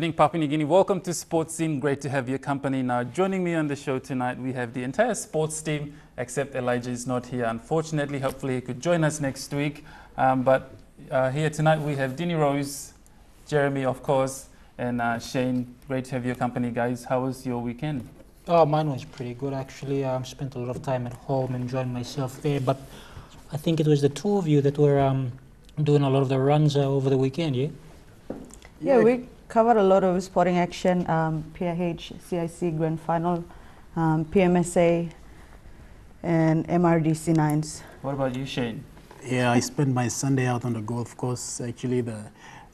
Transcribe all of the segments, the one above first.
evening, Papua New Guinea. Welcome to Sports Scene. Great to have your company. Now, joining me on the show tonight, we have the entire sports team, except Elijah is not here, unfortunately. Hopefully, he could join us next week. But here tonight, we have Dini Rose, Jeremy, of course, and Shane. Great to have your company, guys. How was your weekend? Oh, mine was pretty good, actually. I spent a lot of time at home enjoying myself there. But I think it was the two of you that were doing a lot of the runs over the weekend, yeah? Yeah, we covered a lot of sporting action, PIH, CIC Grand Final, PMSA, and MRDC 9s. What about you, Shane? Yeah, I spent my Sunday out on the golf course. Actually, the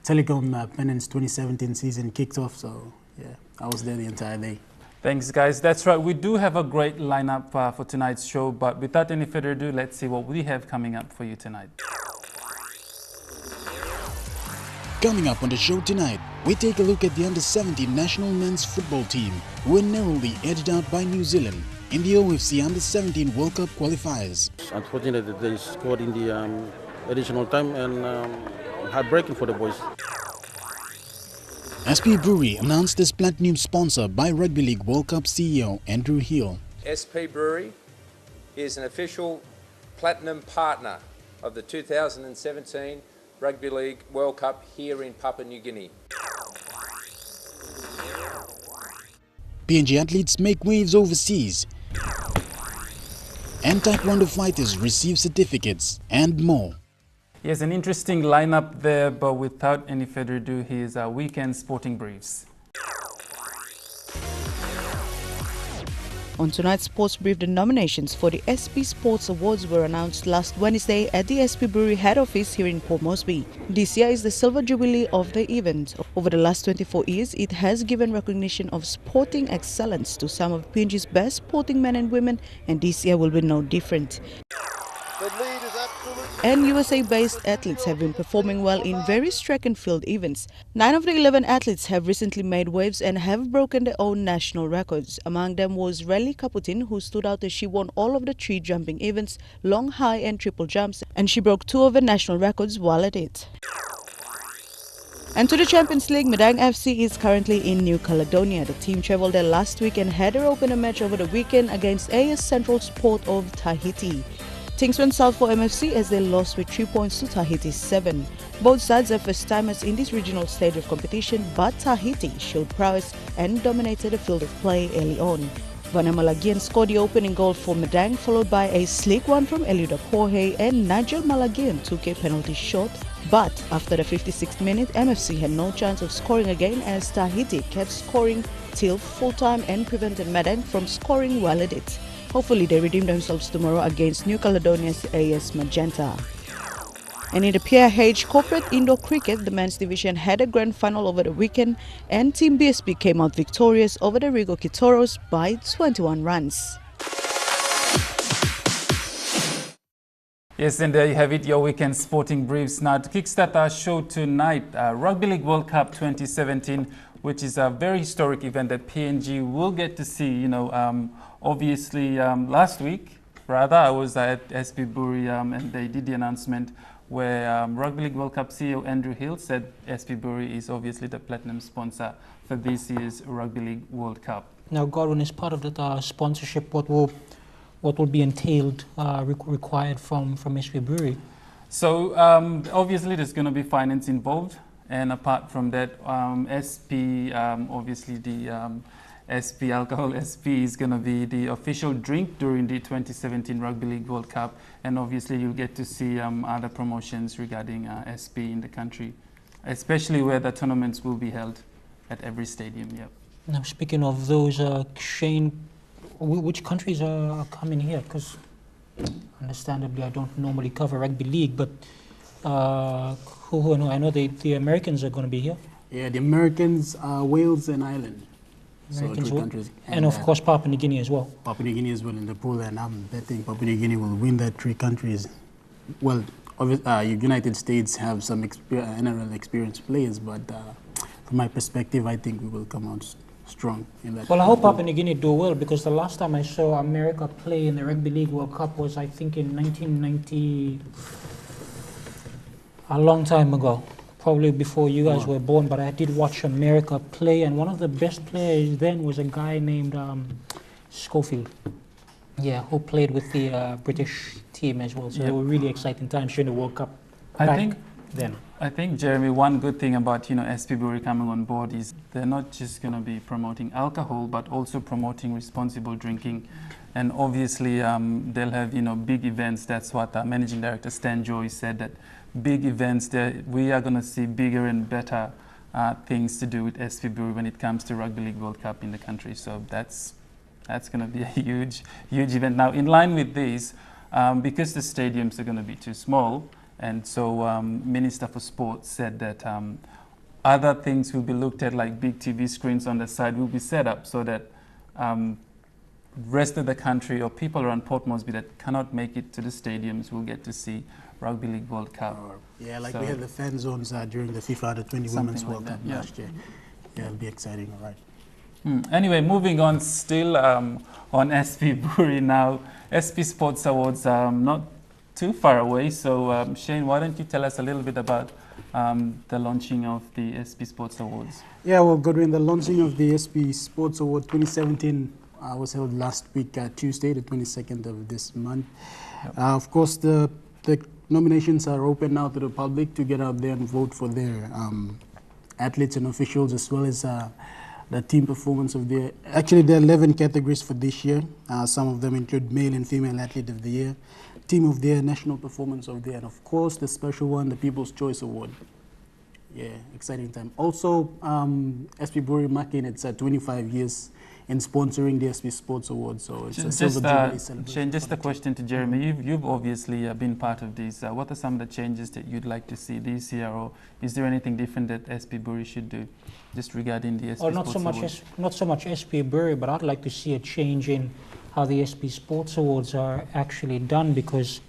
Telecom Pennants 2017 season kicked off, so yeah, I was there the entire day. Thanks, guys. That's right. We do have a great lineup for tonight's show, but without any further ado, let's see what we have coming up for you tonight. Coming up on the show tonight, we take a look at the under-17 national men's football team, who were narrowly edged out by New Zealand in the OFC under-17 World Cup qualifiers. Unfortunately, they scored in the additional time and heartbreaking for the boys. SP Brewery announced as platinum sponsor by Rugby League World Cup CEO Andrew Hill. SP Brewery is an official platinum partner of the 2017 Rugby League World Cup here in Papua New Guinea. PNG athletes make waves overseas, and Taekwondo fighters receive certificates, and more. Yes, an interesting lineup there, but without any further ado, here's our weekend sporting briefs. On tonight's Sports Brief, the nominations for the SP Sports Awards were announced last Wednesday at the SP Brewery head office here in Port Moresby. This year is the silver jubilee of the event. Over the last 24 years, it has given recognition of sporting excellence to some of PNG's best sporting men and women, and this year will be no different. And USA-based athletes have been performing well in various track and field events. 9 of the 11 athletes have recently made waves and have broken their own national records. Among them was Relly Kaputin, who stood out as she won all of the 3 jumping events, long, high and triple jumps, and she broke 2 of the national records while at it. And to the Champions League, Medang FC is currently in New Caledonia. The team travelled there last week and had their opener match over the weekend against AS Central Sport of Tahiti. Things went south for MFC as they lost with 3 points to Tahiti 7. Both sides are first-timers in this regional stage of competition, but Tahiti showed prowess and dominated the field of play early on. Vana Malagian scored the opening goal for Medang, followed by a slick one from Eliuda Korhe, and Nigel Malagian took a penalty shot. But after the 56th minute, MFC had no chance of scoring again as Tahiti kept scoring till full-time and prevented Medang from scoring while at it. Hopefully they redeem themselves tomorrow against New Caledonia's AS Magenta. And in the PIH Corporate Indoor Cricket, the men's division had a grand final over the weekend, and Team BSP came out victorious over the Rigo Kitoros by 21 runs. Yes, and there you have it, your weekend sporting briefs. Now, to kickstart our show tonight, Rugby League World Cup 2017, which is a very historic event that PNG will get to see. Obviously, last week, I was at SP Brewery and they did the announcement where Rugby League World Cup CEO Andrew Hill said SP Brewery is obviously the platinum sponsor for this year's Rugby League World Cup. Now, Godwin, as part of that sponsorship, what will be entailed, required from SP Brewery? So, obviously, there's going to be finance involved. And apart from that, SP, obviously the SP Alcohol SP is going to be the official drink during the 2017 Rugby League World Cup. And obviously you'll get to see other promotions regarding SP in the country, especially where the tournaments will be held at every stadium. Yep. Now, speaking of those, Shane, which countries are coming here? Because understandably I don't normally cover rugby league, but I know the Americans are going to be here. Yeah, the Americans, Wales and Ireland. Americans, so 3 countries. And of course Papua New Guinea as well. Papua New Guinea as well in the pool, and I'm betting Papua New Guinea will win that 3 countries. Well, United States have some NRL experienced players, but from my perspective, I think we will come out strong in that. Well, I hope Papua New Guinea do well, because the last time I saw America play in the Rugby League World Cup was, I think, in 1990, a long time ago. probably before you guys were born, but I did watch America play, and one of the best players then was a guy named Schofield. Yeah, who played with the British team as well. So they were really exciting times during the World Cup. I think, Jeremy, one good thing about SP Brewery coming on board is they're not just going to be promoting alcohol, but also promoting responsible drinking. And obviously, they'll have big events. That's what Managing Director Stan Joy said, that big events. We are going to see bigger and better things to do with SP Brewery when it comes to Rugby League World Cup in the country. So that's going to be a huge event. Now, in line with this, because the stadiums are going to be too small, and so Minister for Sports said that other things will be looked at, like big TV screens on the side will be set up so that rest of the country or people around Port Moresby that cannot make it to the stadiums will get to see Rugby League World Cup. Yeah, like we had the fan zones during the FIFA Under-20 Women's World Cup last year. Yeah, it'll be exciting, all right. Anyway, moving on, still on SP Brewery now. SP Sports Awards not too far away. So Shane, why don't you tell us a little bit about the launching of the SP Sports Awards? Yeah, well, Godwin, the launching of the SP Sports Award 2017 was held last week, Tuesday, the 22nd of this month. Yep. Of course, the nominations are open now to the public to get out there and vote for their athletes and officials, as well as the team performance of the... Actually, there are 11 categories for this year. Some of them include male and female athlete of the year, team of the year, national performance of the year, and of course, the special one, the People's Choice Award. Yeah, exciting time. Also, SP Brewery marking its 25 years in sponsoring the SP Sports Awards. So it's a silver jubilee celebration. Shane, just a question to Jeremy. You've obviously been part of this. What are some of the changes that you'd like to see this year, or is there anything different that SP Brewery should do, just regarding the SP Sports Awards? Not so much SP Brewery, but I'd like to see a change in how the SP Sports Awards are actually done, because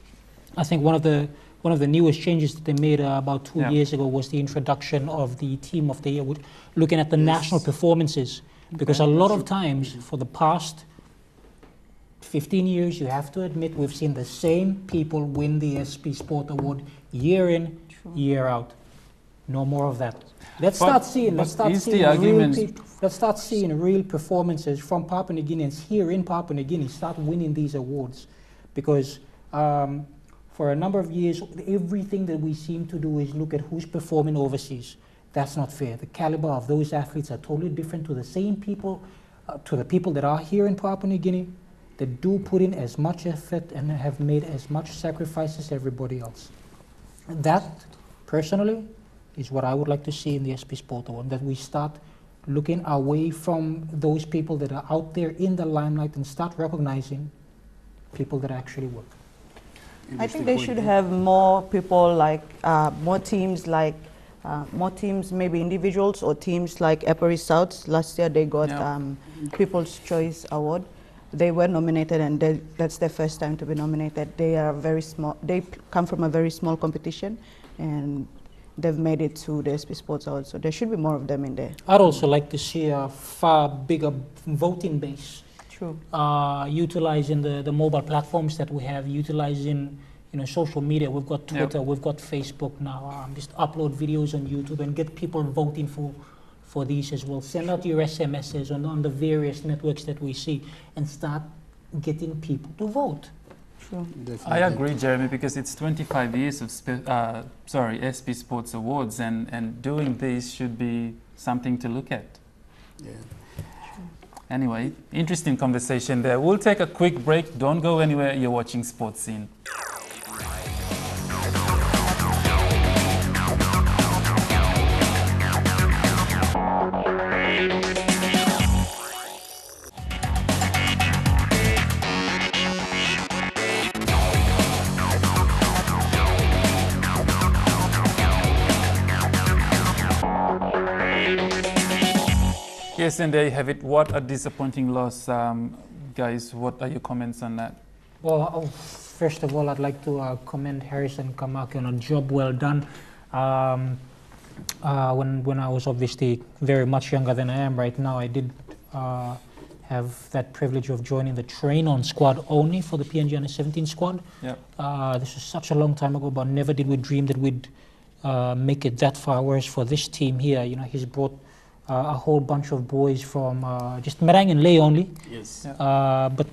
I think one of the newest changes that they made about 2 years ago was the introduction of the Team of the Year, looking at the national performances. Because a lot of times, for the past 15 years, you have to admit, we've seen the same people win the SP Sport Award year in, year out. No more of that. Let's start seeing real performances from Papua New Guineans here in Papua New Guinea start winning these awards. Because for a number of years, everything that we seem to do is look at who's performing overseas. That's not fair. The caliber of those athletes are totally different to the same people, to the people that are here in Papua New Guinea, that do put in as much effort and have made as much sacrifice as everybody else. That, personally, is what I would like to see in the SP Sport Award, that we start looking away from those people that are out there in the limelight and start recognizing people that actually work. I think they should have more people like, more teams, maybe individuals or teams like Eperi South. Last year they got People's Choice Award. They were nominated, and that's their first time to be nominated. They are very small. They come from a very small competition, and they've made it to the SP Sports Award. So there should be more of them in there. I'd also like to see a far bigger voting base. True. Utilizing the mobile platforms that we have, utilizing social media. We've got Twitter, we've got Facebook now. Just upload videos on YouTube and get people voting for these as well. Send out your SMSs on the various networks that we see and start getting people to vote. True. I agree, Jeremy, because it's 25 years of SP Sports Awards, and doing this should be something to look at. Yeah. Anyway, interesting conversation there. We'll take a quick break. Don't go anywhere. You're watching Sports Scene. Yes, and there you have it. What a disappointing loss. Guys, what are your comments on that? Well, first of all, I'd like to commend Harrison Kamaki on a job well done. When I was obviously very much younger than I am right now, I did have that privilege of joining the train-on squad only for the PNG Under-17 squad. Yep. This was such a long time ago, but never did we dream that we'd make it that far. Whereas for this team here, you know, he's brought a whole bunch of boys from just Merang and Lay only. Yes. But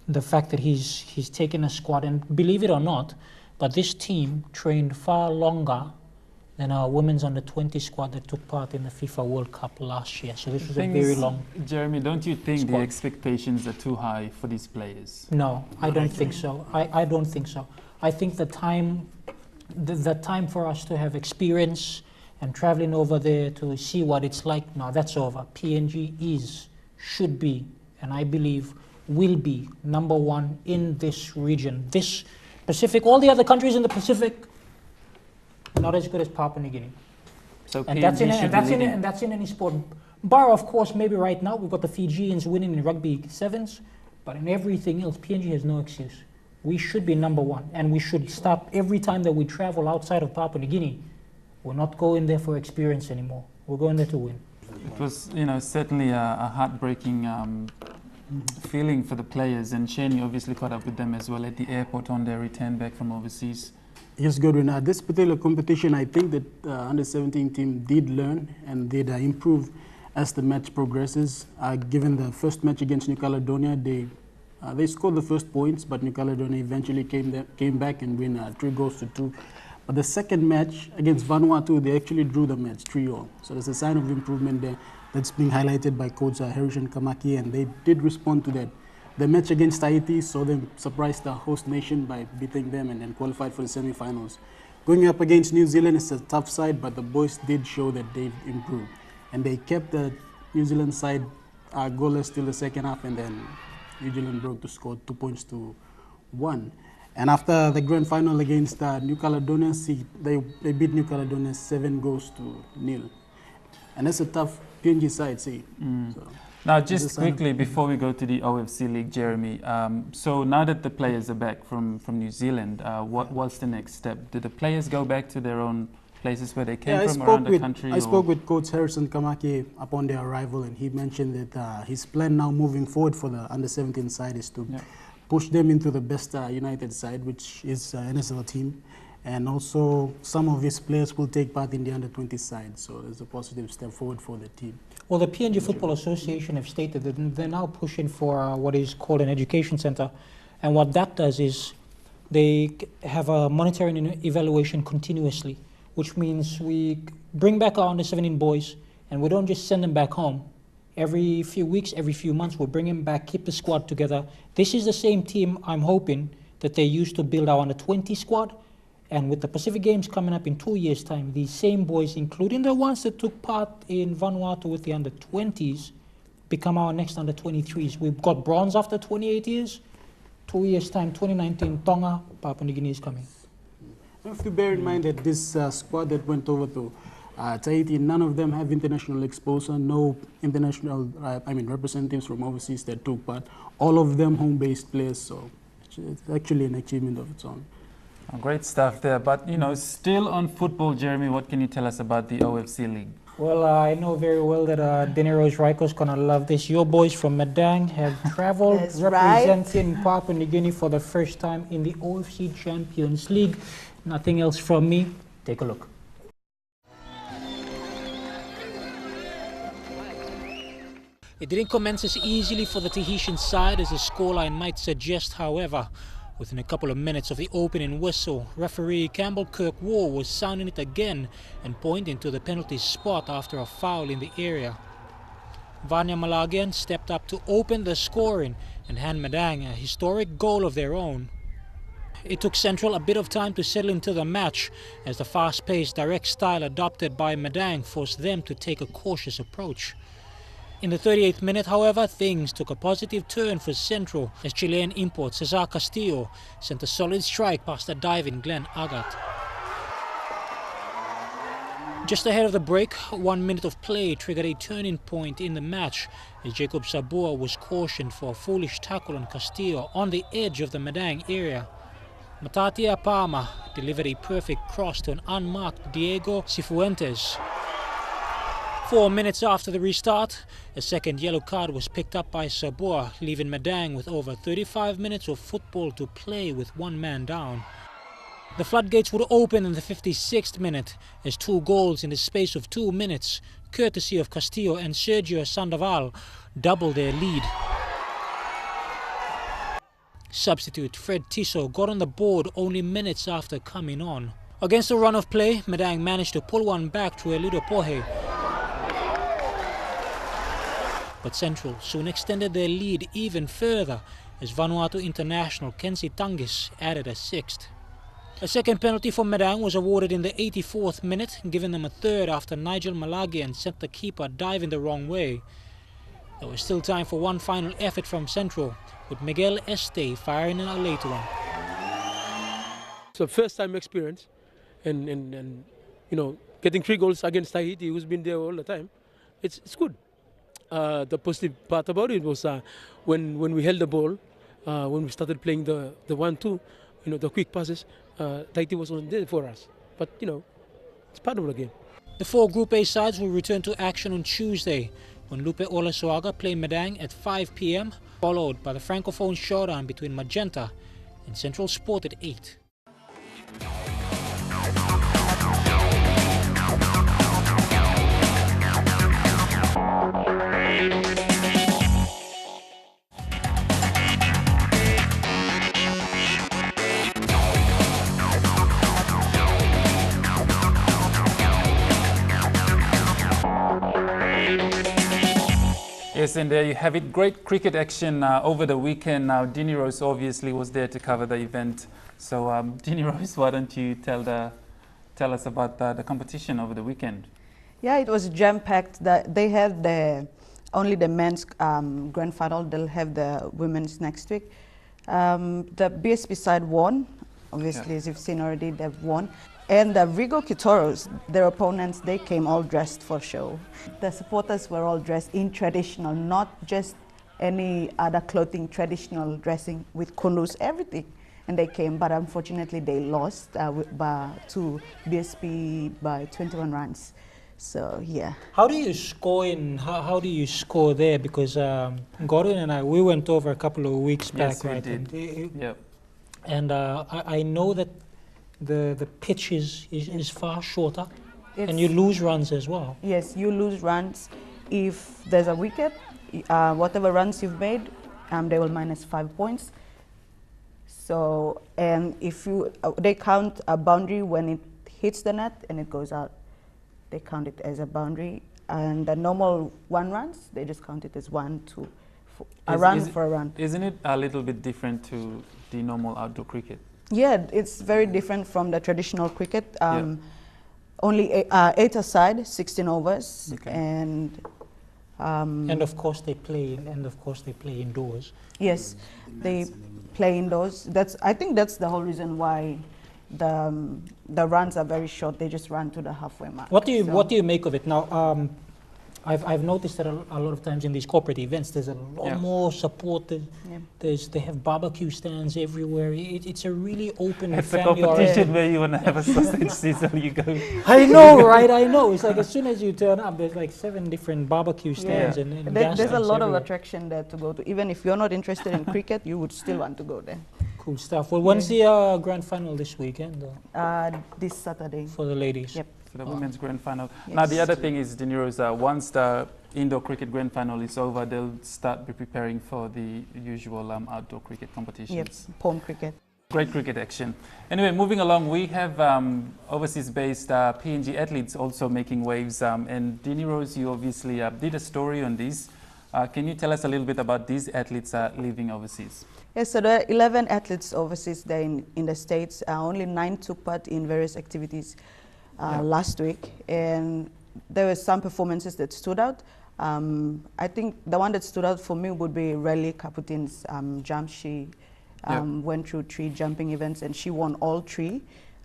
the fact that he's taken a squad, and believe it or not, but this team trained far longer than our women's under-20 squad that took part in the FIFA World Cup last year. So this was a very long. Jeremy, don't you think squad. the expectations are too high for these players? No, I don't think so. I don't think so. I think the time for us to have experience and traveling over there to see what it's like, no, that's over. PNG should be, and I believe will be, #1 in this region. This Pacific, all the other countries in the Pacific, not as good as Papua New Guinea. So And PNG that's in any sport. Bar, of course, maybe right now we've got the Fijians winning in rugby sevens, but in everything else, PNG has no excuse. We should be #1, and we should stop every time that we travel outside of Papua New Guinea. We're not going there for experience anymore. We're going there to win. It was, you know, certainly a heartbreaking feeling for the players, and Shane, you obviously caught up with them as well at the airport on their return back from overseas. Yes, Godwin. This particular competition, I think that under-17 team did learn and did improve as the match progresses. Given the first match against New Caledonia, they scored the first points, but New Caledonia eventually came back and win 3-2. But the second match against Vanuatu, they actually drew the match 3-0. So there's a sign of improvement there that's being highlighted by Coach Harishan Kamaki, and they did respond to that. The match against Tahiti saw them surprise the host nation by beating them and then qualified for the semi-finals. Going up against New Zealand is a tough side, but the boys did show that they've improved. And they kept the New Zealand side goalless till the second half, and then New Zealand broke to score 2-1. And after the grand final against New Caledonia, they beat New Caledonia 7-0. And that's a tough PNG side, see. So, now, just quickly before we go to the OFC League, Jeremy, so now that the players are back from New Zealand, what's the next step? Do the players go back to their own places where they came from around the country? I spoke with Coach Harrison Kamaki upon their arrival, and he mentioned that his plan now moving forward for the under-17 side is to push them into the best United side, which is NSL team. And also some of his players will take part in the under-20 side. So there's a positive step forward for the team. Well, the PNG Football Association have stated that they're now pushing for what is called an education center. And what that does is they have a monitoring and evaluation continuously, which means we bring back our under-17 boys and we don't just send them back home. Every few weeks, every few months, we'll bring them back, keep the squad together. This is the same team, I'm hoping, that they used to build our under-20 squad. And with the Pacific Games coming up in 2 years' time, these same boys, including the ones that took part in Vanuatu with the under-20s, become our next under-23s. We've got bronze after 28 years. 2 years' time, 2019, Tonga, Papua New Guinea is coming. You have to bear in mind that this squad that went over to Tahiti, none of them have international exposure, no international, representatives from overseas that took part. All of them home-based players, so it's actually an achievement of its own. Oh, great stuff there. But, you know, still on football, Jeremy, what can you tell us about the OFC League? Well, I know very well that Denero's Raiko's going to love this. Your boys from Madang have traveled representing Papua New Guinea for the first time in the OFC Champions League. Nothing else from me. Take a look. It didn't commence as easily for the Tahitian side as the scoreline might suggest, however. Within a couple of minutes of the opening whistle, referee Campbell Kirk-Wall was sounding it again and pointing to the penalty spot after a foul in the area. Vanya Malagian stepped up to open the scoring and hand Madang a historic goal of their own. It took Central a bit of time to settle into the match as the fast-paced, direct style adopted by Madang forced them to take a cautious approach. In the 38th minute, however, things took a positive turn for Central as Chilean import Cesar Castillo sent a solid strike past the diving Glenn Agat. Just ahead of the break, 1 minute of play triggered a turning point in the match as Jacob Sabua was cautioned for a foolish tackle on Castillo on the edge of the Madang area. Matatia Palma delivered a perfect cross to an unmarked Diego Cifuentes. 4 minutes after the restart, a second yellow card was picked up by Sabua, leaving Madang with over 35 minutes of football to play with one man down. The floodgates would open in the 56th minute as 2 goals in the space of 2 minutes, courtesy of Castillo and Sergio Sandoval, doubled their lead. Substitute Fred Tiso got on the board only minutes after coming on. Against the run of play, Medang managed to pull one back to Elido Pohe. But Central soon extended their lead even further as Vanuatu international Kensi Tangis added a 6th. A second penalty for Medang was awarded in the 84th minute, giving them a third after Nigel Malagian sent the keeper diving the wrong way. There was still time for one final effort from Central, with Miguel Este firing in a late one. It's a first-time experience, and you know, getting 3 goals against Tahiti, who's been there all the time, it's good. The positive part about it was when we held the ball, when we started playing the 1-2, you know, the quick passes, Tahiti wasn't there for us. But you know, it's part of the game. The 4 Group A sides will return to action on Tuesday when Lupe Olasoaga play Medang at 5 p.m, followed by the Francophone showdown between Magenta and Central Sport at 8. Yes, and there you have it. Great cricket action over the weekend. Now, Dini Rose obviously was there to cover the event. So, Dini Rose, why don't you tell us about the competition over the weekend? Yeah, it was jam-packed. They had only the men's grand final. They'll have the women's next week. The BSP side won. Obviously, as you've seen already, they've won. And the Rigo Kitoros, their opponents, they came all dressed for show. The supporters were all dressed in traditional, not just any other clothing, traditional dressing with kundus, everything. And they came, but unfortunately they lost to BSP by 21 runs. So, yeah. How do you score how do you score there? Because Gordon and we went over a couple of weeks back, yes, right? We did. Yep. And I know that the pitch is far shorter, and you lose runs as well. Yes, you lose runs. If there's a wicket, whatever runs you've made, they will minus 5 points. So, and if they count a boundary when it hits the net and it goes out. They count it as a boundary. And the normal 1 runs, they just count it as 1, 2, a run. Isn't it a little bit different to the normal outdoor cricket? Yeah, it's very different from the traditional cricket. Only 8 aside, 16 overs, okay. And of course they play. Indoors. Yes, they play indoors. I think that's the whole reason why the runs are very short. They just run to the halfway mark. What do you make of it now? I've noticed that a lot of times in these corporate events, there's a lot more support. They have barbecue stands everywhere. It's a really open. It's a competition where you want to have a sausage sizzle. You go. I know, right? I know. It's like as soon as you turn up, there's like 7 different barbecue stands and gas there's a lot everywhere. of attraction there to go to. Even if you're not interested in cricket, you would still want to go there. Cool stuff. Well, when's the grand final this weekend? This Saturday. For the ladies. Yep. For the women's grand final. Yes. Now, the other thing is, Dini Rose, once the indoor cricket grand final is over, they'll start preparing for the usual outdoor cricket competitions. Yes, pond cricket. Great cricket action. Anyway, moving along, we have overseas-based PNG athletes also making waves. And Dini Rose, you obviously did a story on this. Can you tell us a little bit about these athletes living overseas? Yes, so there are 11 athletes overseas there in the States. Only 9 took part in various activities last week. And there were some performances that stood out. I think the one that stood out for me would be Relly Kaputin's jump. She went through 3 jumping events and she won all 3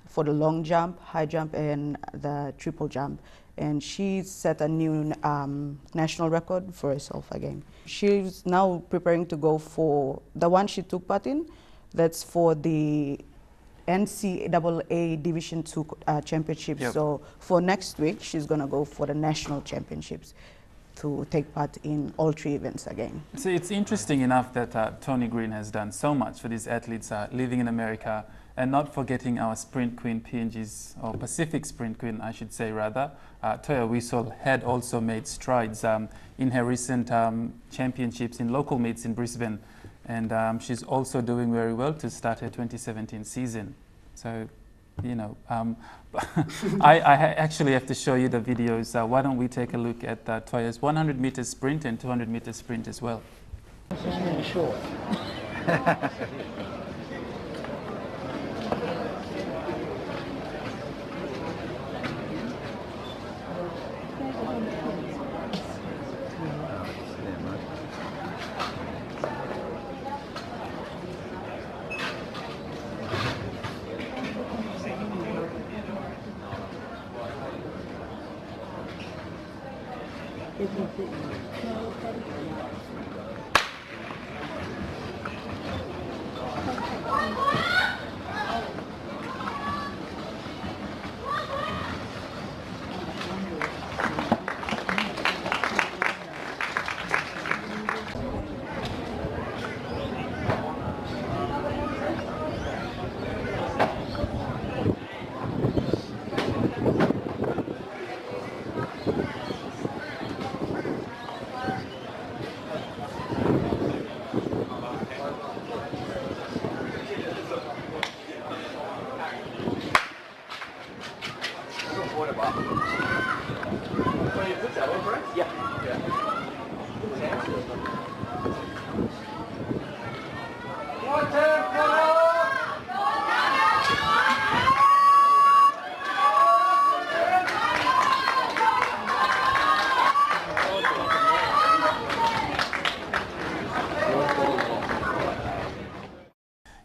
for the long jump, high jump, and the triple jump. And she set a new national record for herself again. She's now preparing to go for the one she took part in. That's for the NCAA Division II championship. Yep. So for next week, she's going to go for the national championships to take part in all 3 events again. So it's interesting enough that Tony Green has done so much for these athletes living in America And not forgetting our sprint queen, PNG's, or Pacific sprint queen, I should say rather. Toya Whistle had also made strides in her recent championships in local meets in Brisbane. And she's also doing very well to start her 2017 season. So, you know, I actually have to show you the videos. Why don't we take a look at Toya's 100 meter sprint and 200 meter sprint as well. Sure.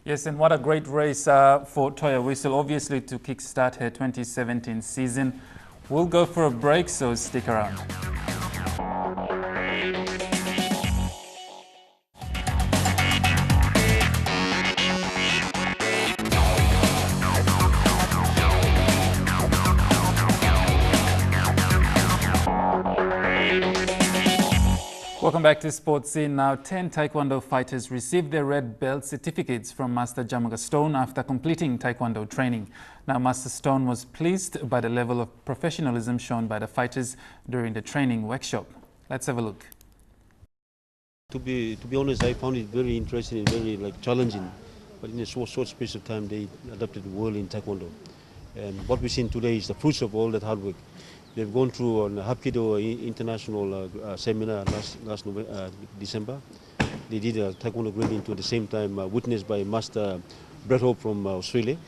Yes, and what a great race for Toya Whistle, obviously to kickstart her 2017 season. We'll go for a break, so stick around. Welcome back to Sports Scene. Now, 10 Taekwondo fighters received their red belt certificates from Master Jamaga Stone after completing Taekwondo training. Now, Master Stone was pleased by the level of professionalism shown by the fighters during the training workshop. Let's have a look. To be honest, I found it very interesting and very challenging. But in a short space of time, they adapted well in Taekwondo. And what we've seen today is the fruits of all that hard work. They've gone through an Hapkido international seminar last December. They did a Taekwondo grading at the same time, witnessed by Master Brett Hope from Australia.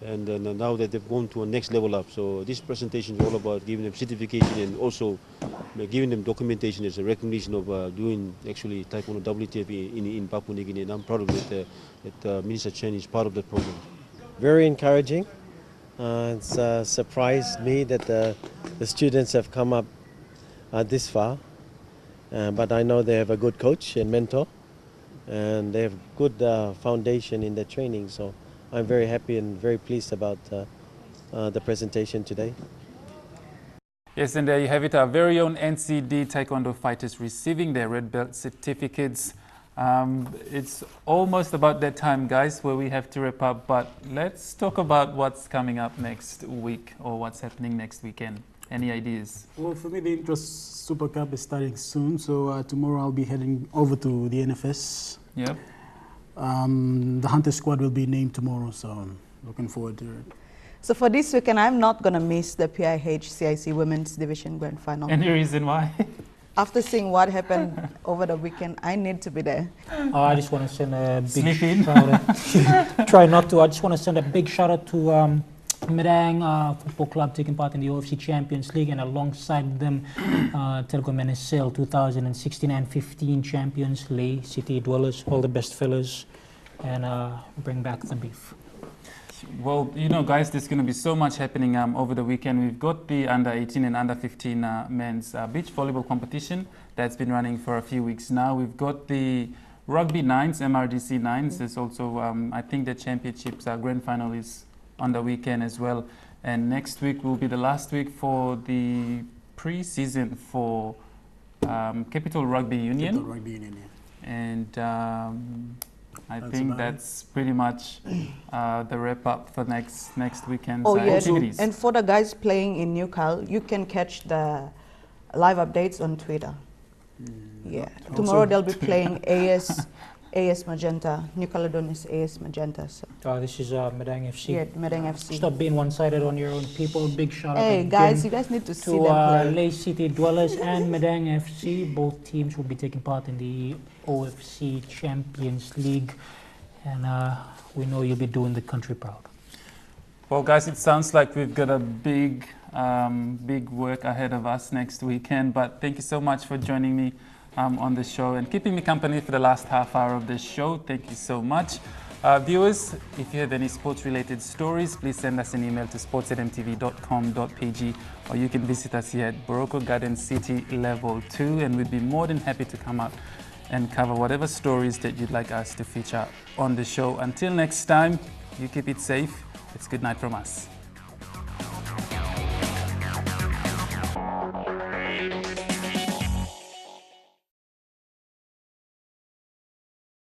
And now that they've gone to a next level up. So this presentation is all about giving them certification and also giving them documentation as a recognition of doing actually Taekwondo WTF in Papua New Guinea. And I'm proud of it that Minister Chen is part of that program. Very encouraging. It's surprised me that the students have come up this far, but I know they have a good coach and mentor, and they have good foundation in their training, so I'm very happy and very pleased about the presentation today. Yes, and there you have it, our very own NCD Taekwondo fighters receiving their red belt certificates. It's almost about that time, guys, where we have to wrap up, but let's talk about what's coming up next week or what's happening next weekend. Any ideas? Well, for me, the Interest Super Cup is starting soon, so tomorrow I'll be heading over to the NFS. Yep. The Hunter squad will be named tomorrow, so I'm looking forward to it. So for this weekend, I'm not going to miss the PIH CIC Women's Division Grand Final. Any reason why? After seeing what happened over the weekend, I need to be there. I just want to send a big shout out. Try not to. I just want to send a big shout out to Medang Football Club taking part in the OFC Champions League, and alongside them, Telkom NSL 2016 and 15 champions, Lee City Dwellers, all the best fellas, and bring back the beef. Well, you know, guys, there's going to be so much happening over the weekend. We've got the under 18 and under 15 men's beach volleyball competition that's been running for a few weeks now. We've got the rugby nines, MRDC nines. There's also, I think, the championships grand final is on the weekend as well. And next week will be the last week for the pre-season for Capital Rugby Union. Capital Rugby Union, yeah. And I think that's pretty much the wrap up for next weekend's Oh yeah, activities. and for the guys playing in Newcastle, you can catch the live updates on Twitter. Yeah, tomorrow they'll be playing AS Magenta, New Caledonia's AS Magenta. So. This is Medang FC. Yeah, Medang FC. Stop being one-sided on your own people. Big shout out Hey guys, you guys need to see them play. Lay City Dwellers and Medang FC. Both teams will be taking part in the OFC Champions League, and we know you'll be doing the country proud. Well, guys, it sounds like we've got a big work ahead of us next weekend. But thank you so much for joining me on the show and keeping me company for the last half hour of the show. Thank you so much. Viewers, if you have any sports-related stories, please send us an email to sports@emtv.com.pg, or you can visit us here at Boroko Garden City Level 2, and we'd be more than happy to come out and cover whatever stories that you'd like us to feature on the show. Until next time, you keep it safe. It's good night from us.